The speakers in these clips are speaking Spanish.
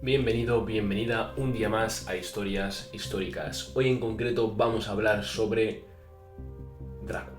Bienvenido, bienvenida un día más a Historias Históricas. Hoy en concreto vamos a hablar sobre Drácula.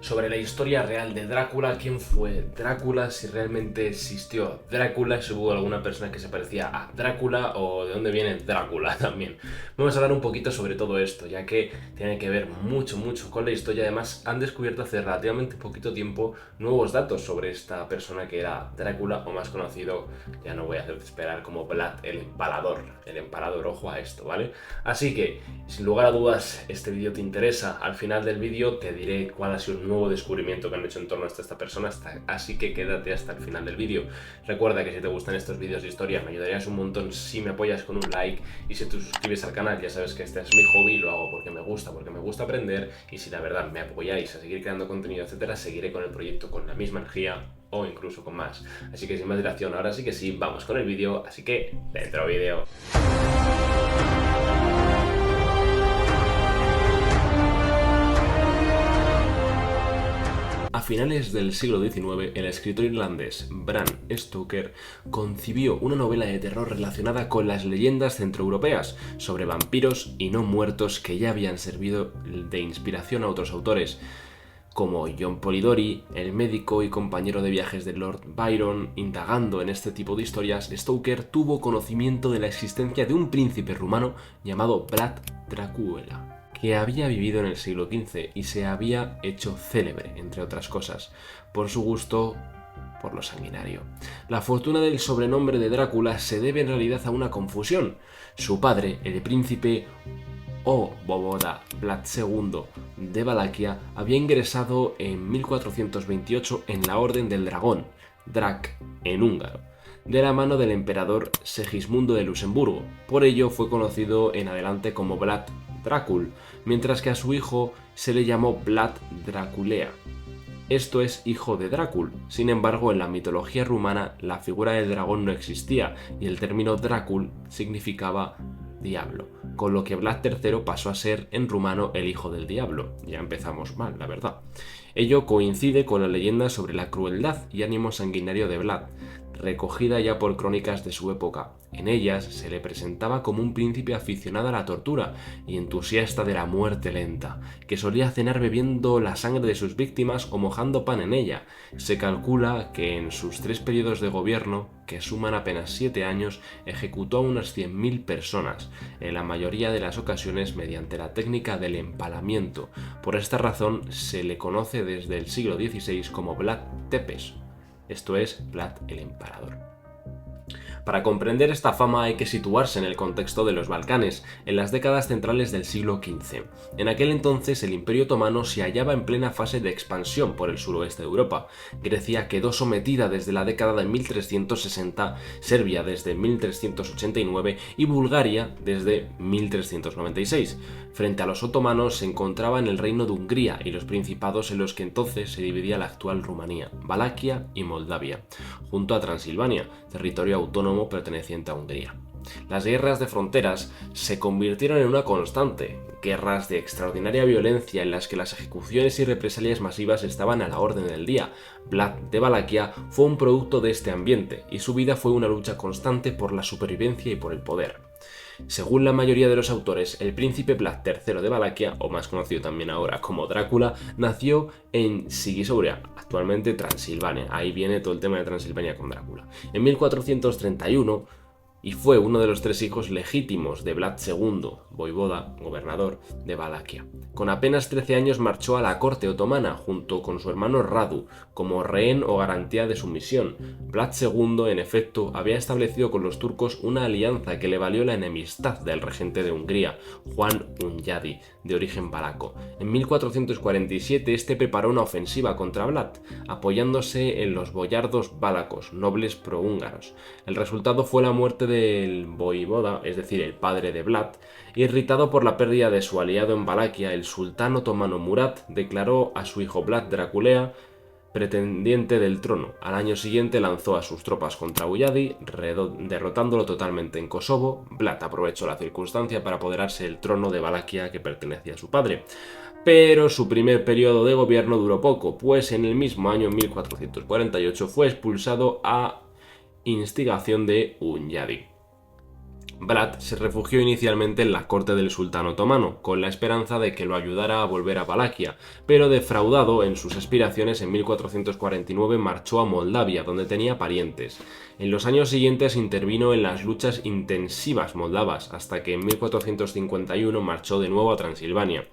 Sobre la historia real de Drácula, quién fue Drácula, si realmente existió Drácula, si hubo alguna persona que se parecía a Drácula o de dónde viene Drácula también. Vamos a hablar un poquito sobre todo esto, ya que tiene que ver mucho con la historia. Además, han descubierto hace relativamente poquito tiempo nuevos datos sobre esta persona que era Drácula, o más conocido, ya no voy a hacerte esperar, como Vlad el Empalador. El Empalador, ojo a esto, ¿vale? Así que, sin lugar a dudas, este vídeo te interesa. Al final del vídeo te diré cuál ha sido el nuevo descubrimiento que han hecho en torno a esta persona, así que quédate hasta el final del vídeo. Recuerda que si te gustan estos vídeos de historia me ayudarías un montón si me apoyas con un like, y si te suscribes al canal. Ya sabes que este es mi hobby, lo hago porque me gusta aprender, y si la verdad me apoyáis a seguir creando contenido, etcétera, seguiré con el proyecto con la misma energía o incluso con más. Así que sin más dilación, ahora sí que sí, vamos con el vídeo, así que dentro vídeo. A finales del siglo XIX, el escritor irlandés Bram Stoker concibió una novela de terror relacionada con las leyendas centroeuropeas sobre vampiros y no muertos que ya habían servido de inspiración a otros autores, como John Polidori, el médico y compañero de viajes de Lord Byron. Indagando en este tipo de historias, Stoker tuvo conocimiento de la existencia de un príncipe rumano llamado Vlad Drácula, que había vivido en el siglo XV y se había hecho célebre, entre otras cosas, por su gusto por lo sanguinario. La fortuna del sobrenombre de Drácula se debe en realidad a una confusión. Su padre, el príncipe Voivoda Vlad II de Valaquia, había ingresado en 1428 en la Orden del Dragón, Drac en húngaro, de la mano del emperador Segismundo de Luxemburgo. Por ello fue conocido en adelante como Vlad Drácul, mientras que a su hijo se le llamó Vlad Draculea. Esto es hijo de Drácul. Sin embargo, en la mitología rumana la figura del dragón no existía y el término Drácul significaba diablo, con lo que Vlad III pasó a ser en rumano el hijo del diablo. Ya empezamos mal, la verdad. Ello coincide con la leyenda sobre la crueldad y ánimo sanguinario de Vlad, recogida ya por crónicas de su época. En ellas se le presentaba como un príncipe aficionado a la tortura y entusiasta de la muerte lenta, que solía cenar bebiendo la sangre de sus víctimas o mojando pan en ella. Se calcula que en sus 3 periodos de gobierno, que suman apenas 7 años, ejecutó a unas 100.000 personas, en la mayoría de las ocasiones mediante la técnica del empalamiento. Por esta razón se le conoce desde el siglo XVI como Vlad Tepes, esto es, Vlad el Empalador. Para comprender esta fama hay que situarse en el contexto de los Balcanes, en las décadas centrales del siglo XV. En aquel entonces el Imperio Otomano se hallaba en plena fase de expansión por el suroeste de Europa. Grecia quedó sometida desde la década de 1360, Serbia desde 1389 y Bulgaria desde 1396. Frente a los otomanos se encontraba en el reino de Hungría y los principados en los que entonces se dividía la actual Rumanía, Valaquia y Moldavia, junto a Transilvania, territorio autónomo perteneciente a Hungría. Las guerras de fronteras se convirtieron en una constante, guerras de extraordinaria violencia en las que las ejecuciones y represalias masivas estaban a la orden del día. Vlad de Valaquia fue un producto de este ambiente, y su vida fue una lucha constante por la supervivencia y por el poder. Según la mayoría de los autores, el príncipe Vlad III de Valaquia, o más conocido también ahora como Drácula, nació en Sighisouria, actualmente Transilvania. Ahí viene todo el tema de Transilvania con Drácula. En 1431, y fue uno de los 3 hijos legítimos de Vlad II, voivoda, gobernador de Valaquia. Con apenas 13 años marchó a la corte otomana junto con su hermano Radu, como rehén o garantía de sumisión. Vlad II, en efecto, había establecido con los turcos una alianza que le valió la enemistad del regente de Hungría, Juan Hunyadi, de origen valaco. En 1447 este preparó una ofensiva contra Vlad, apoyándose en los boyardos valacos, nobles prohúngaros. El resultado fue la muerte del voivoda, es decir, el padre de Vlad. Irritado por la pérdida de su aliado en Valaquia, el sultán otomano Murat declaró a su hijo Vlad Draculea pretendiente del trono. Al año siguiente lanzó a sus tropas contra Hunyadi, derrotándolo totalmente en Kosovo. Vlad aprovechó la circunstancia para apoderarse del trono de Valaquia que pertenecía a su padre. Pero su primer periodo de gobierno duró poco, pues en el mismo año 1448 fue expulsado a instigación de Hunyadi. Vlad se refugió inicialmente en la corte del sultán otomano, con la esperanza de que lo ayudara a volver a Valaquia, pero defraudado en sus aspiraciones, en 1449 marchó a Moldavia, donde tenía parientes. En los años siguientes intervino en las luchas intensivas moldavas, hasta que en 1451 marchó de nuevo a Transilvania.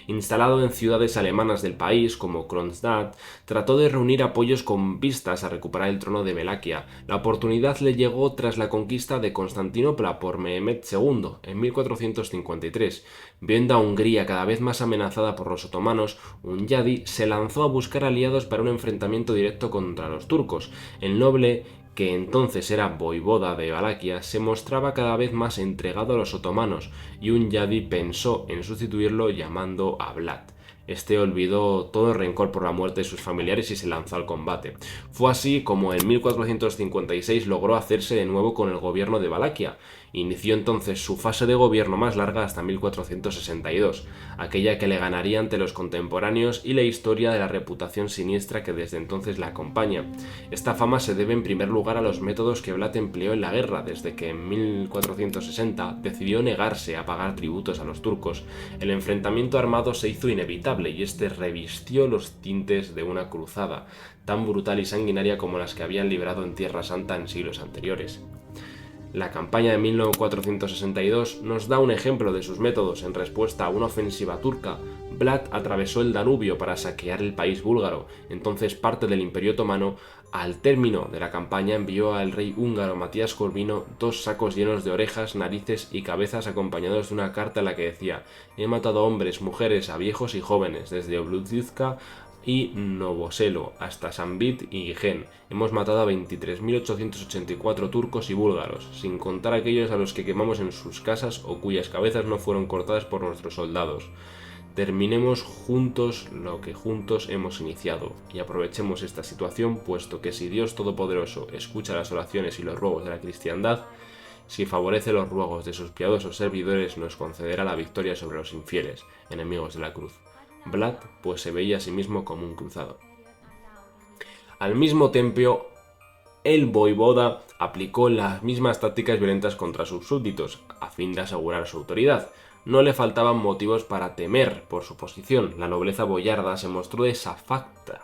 Instalado en ciudades alemanas del país, como Kronstadt, trató de reunir apoyos con vistas a recuperar el trono de Valaquia. La oportunidad le llegó tras la conquista de Constantinopla por Mehmed II en 1453. Viendo a Hungría cada vez más amenazada por los otomanos, Hunyadi se lanzó a buscar aliados para un enfrentamiento directo contra los turcos. El noble, que entonces era voivoda de Valaquia, se mostraba cada vez más entregado a los otomanos, y Hunyadi pensó en sustituirlo llamando a Vlad. Este olvidó todo rencor por la muerte de sus familiares y se lanzó al combate. Fue así como en 1456 logró hacerse de nuevo con el gobierno de Valaquia. Inició entonces su fase de gobierno más larga hasta 1462, aquella que le ganaría ante los contemporáneos y la historia de la reputación siniestra que desde entonces la acompaña. Esta fama se debe en primer lugar a los métodos que Vlad empleó en la guerra, desde que en 1460 decidió negarse a pagar tributos a los turcos. El enfrentamiento armado se hizo inevitable y este revistió los tintes de una cruzada, tan brutal y sanguinaria como las que habían librado en Tierra Santa en siglos anteriores. La campaña de 1462 nos da un ejemplo de sus métodos. En respuesta a una ofensiva turca, Vlad atravesó el Danubio para saquear el país búlgaro, entonces parte del Imperio Otomano. Al término de la campaña envió al rey húngaro Matías Corvino 2 sacos llenos de orejas, narices y cabezas, acompañados de una carta en la que decía: «He matado a hombres, mujeres, a viejos y jóvenes, desde Obludivka y Novoselo hasta Sambit y Gigen. Hemos matado a 23.884 turcos y búlgaros, sin contar aquellos a los que quemamos en sus casas o cuyas cabezas no fueron cortadas por nuestros soldados. Terminemos juntos lo que juntos hemos iniciado, y aprovechemos esta situación, puesto que si Dios Todopoderoso escucha las oraciones y los ruegos de la cristiandad, si favorece los ruegos de sus piadosos servidores, nos concederá la victoria sobre los infieles, enemigos de la cruz». Vlad pues se veía a sí mismo como un cruzado. Al mismo tiempo, el voivoda aplicó las mismas tácticas violentas contra sus súbditos, a fin de asegurar su autoridad. No le faltaban motivos para temer por su posición. La nobleza boyarda se mostró desafecta,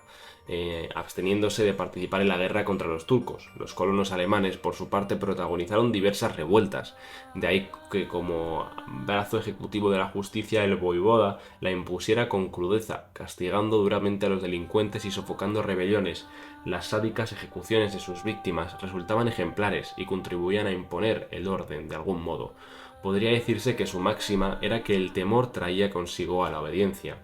absteniéndose de participar en la guerra contra los turcos. Los colonos alemanes, por su parte, protagonizaron diversas revueltas. De ahí que, como brazo ejecutivo de la justicia, el voivoda la impusiera con crudeza, castigando duramente a los delincuentes y sofocando rebeliones. Las sádicas ejecuciones de sus víctimas resultaban ejemplares y contribuían a imponer el orden de algún modo. Podría decirse que su máxima era que el temor traía consigo a la obediencia.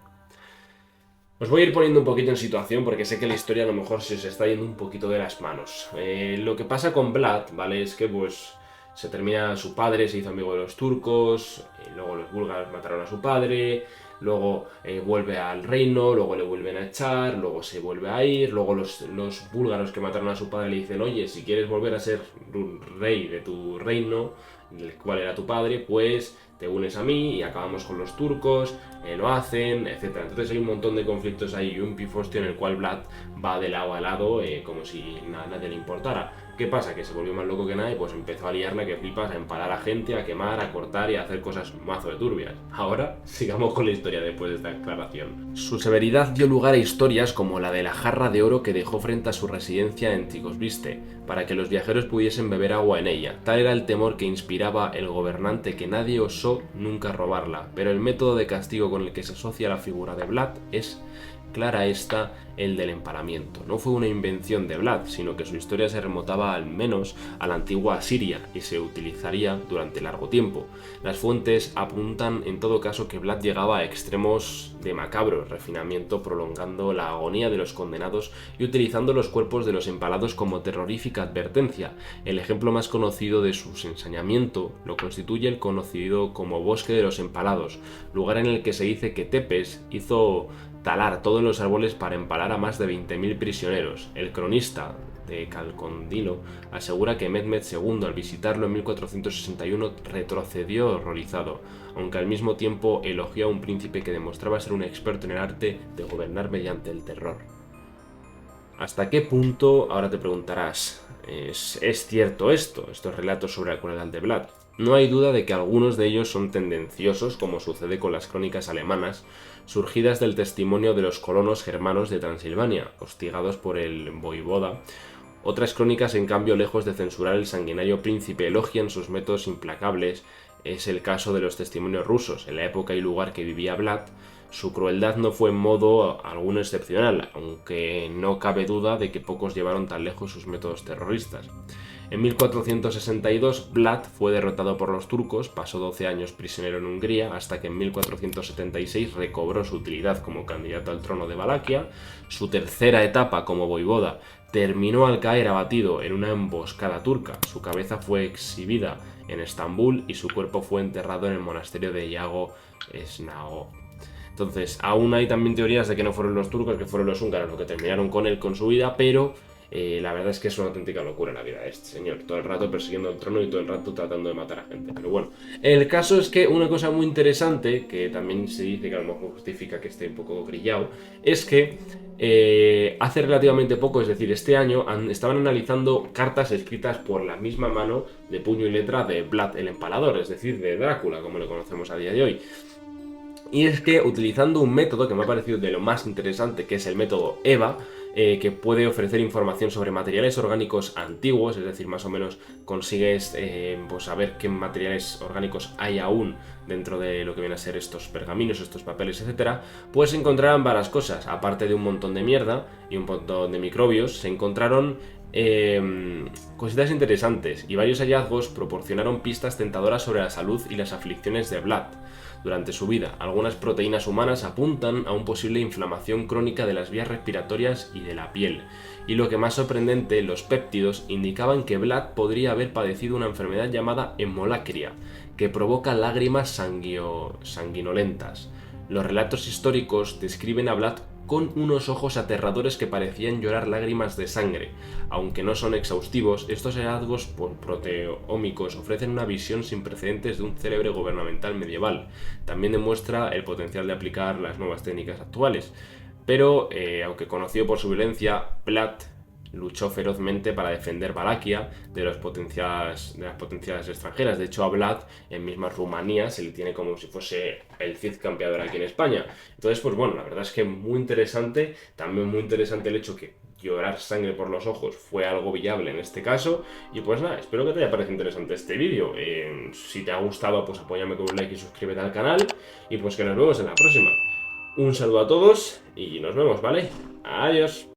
Os voy a ir poniendo un poquito en situación porque sé que la historia a lo mejor se os está yendo un poquito de las manos. Lo que pasa con Vlad, ¿vale? Es que pues se termina, su padre se hizo amigo de los turcos, luego los búlgaros mataron a su padre, luego vuelve al reino, luego le vuelven a echar, luego se vuelve a ir, luego los búlgaros que mataron a su padre le dicen: «Oye, si quieres volver a ser rey de tu reino, el cual era tu padre, pues te unes a mí», y acabamos con los turcos, lo hacen, etc. Entonces hay un montón de conflictos ahí y un pifostio en el cual Vlad va de lado a lado como si nadie le importara. ¿Qué pasa? Que se volvió más loco que nada y pues empezó a liarla que flipas, a empalar a gente, a quemar, a cortar y a hacer cosas mazo de turbias. Ahora sigamos con la historia después de esta aclaración. Su severidad dio lugar a historias como la de la jarra de oro que dejó frente a su residencia en Ticosviste, para que los viajeros pudiesen beber agua en ella. Tal era el temor que inspiraba el gobernante que nadie osó nunca robarla, pero el método de castigo con el que se asocia la figura de Vlad es clara esta, el del empalamiento. No fue una invención de Vlad, sino que su historia se remontaba al menos a la antigua Asiria y se utilizaría durante largo tiempo. Las fuentes apuntan en todo caso que Vlad llegaba a extremos de macabro refinamiento, prolongando la agonía de los condenados y utilizando los cuerpos de los empalados como terrorífica advertencia. El ejemplo más conocido de su ensañamiento lo constituye el conocido como Bosque de los Empalados, lugar en el que se dice que Tepes hizo talar todos los árboles para empalar a más de 20.000 prisioneros. El cronista de Calcondilo asegura que Mehmed II, al visitarlo en 1461, retrocedió horrorizado, aunque al mismo tiempo elogió a un príncipe que demostraba ser un experto en el arte de gobernar mediante el terror. ¿Hasta qué punto, ahora te preguntarás, es cierto estos relatos sobre la crueldad de Vlad. No hay duda de que algunos de ellos son tendenciosos, como sucede con las crónicas alemanas, surgidas del testimonio de los colonos germanos de Transilvania, hostigados por el voivoda. Otras crónicas, en cambio, lejos de censurar el sanguinario príncipe, elogian sus métodos implacables. Es el caso de los testimonios rusos. En la época y lugar que vivía Vlad, su crueldad no fue en modo alguno excepcional, aunque no cabe duda de que pocos llevaron tan lejos sus métodos terroristas. En 1462, Vlad fue derrotado por los turcos, pasó 12 años prisionero en Hungría, hasta que en 1476 recobró su utilidad como candidato al trono de Valaquia. Su tercera etapa como voivoda terminó al caer abatido en una emboscada turca. Su cabeza fue exhibida en Estambul y su cuerpo fue enterrado en el monasterio de Yago Snagov. Entonces, aún hay también teorías de que no fueron los turcos, que fueron los húngaros los que terminaron con él, con su vida, pero la verdad es que es una auténtica locura la vida de este señor. Todo el rato persiguiendo el trono y todo el rato tratando de matar a gente. Pero bueno, el caso es que una cosa muy interesante, que también se dice que a lo mejor justifica que esté un poco grillado, es que hace relativamente poco, es decir, este año, estaban analizando cartas escritas por la misma mano de puño y letra de Vlad el Empalador, es decir, de Drácula, como lo conocemos a día de hoy. Y es que utilizando un método que me ha parecido de lo más interesante, que es el método EVA, que puede ofrecer información sobre materiales orgánicos antiguos, es decir, más o menos consigues pues saber qué materiales orgánicos hay aún dentro de lo que vienen a ser estos pergaminos, estos papeles, etcétera, pues se encontraron varias cosas. Aparte de un montón de mierda y un montón de microbios, se encontraron cositas interesantes, y varios hallazgos proporcionaron pistas tentadoras sobre la salud y las aflicciones de Vlad durante su vida. Algunas proteínas humanas apuntan a una posible inflamación crónica de las vías respiratorias y de la piel. Y lo que más sorprendente, los péptidos indicaban que Vlad podría haber padecido una enfermedad llamada hemolacria, que provoca lágrimas sanguinolentas. Los relatos históricos describen a Vlad con unos ojos aterradores que parecían llorar lágrimas de sangre. Aunque no son exhaustivos, estos hallazgos proteómicos ofrecen una visión sin precedentes de un célebre gubernamental medieval. También demuestra el potencial de aplicar las nuevas técnicas actuales. Pero, aunque conocido por su violencia, Vlad luchó ferozmente para defender Valaquia de las potencias extranjeras. De hecho, a Vlad en misma Rumanía se le tiene como si fuese el Cid campeador aquí en España. Entonces, pues bueno, la verdad es que muy interesante. También muy interesante el hecho que llorar sangre por los ojos fue algo viable en este caso. Y pues nada, espero que te haya parecido interesante este vídeo. Si te ha gustado, pues apóyame con un like y suscríbete al canal. Y pues que nos vemos en la próxima. Un saludo a todos y nos vemos, ¿vale? Adiós.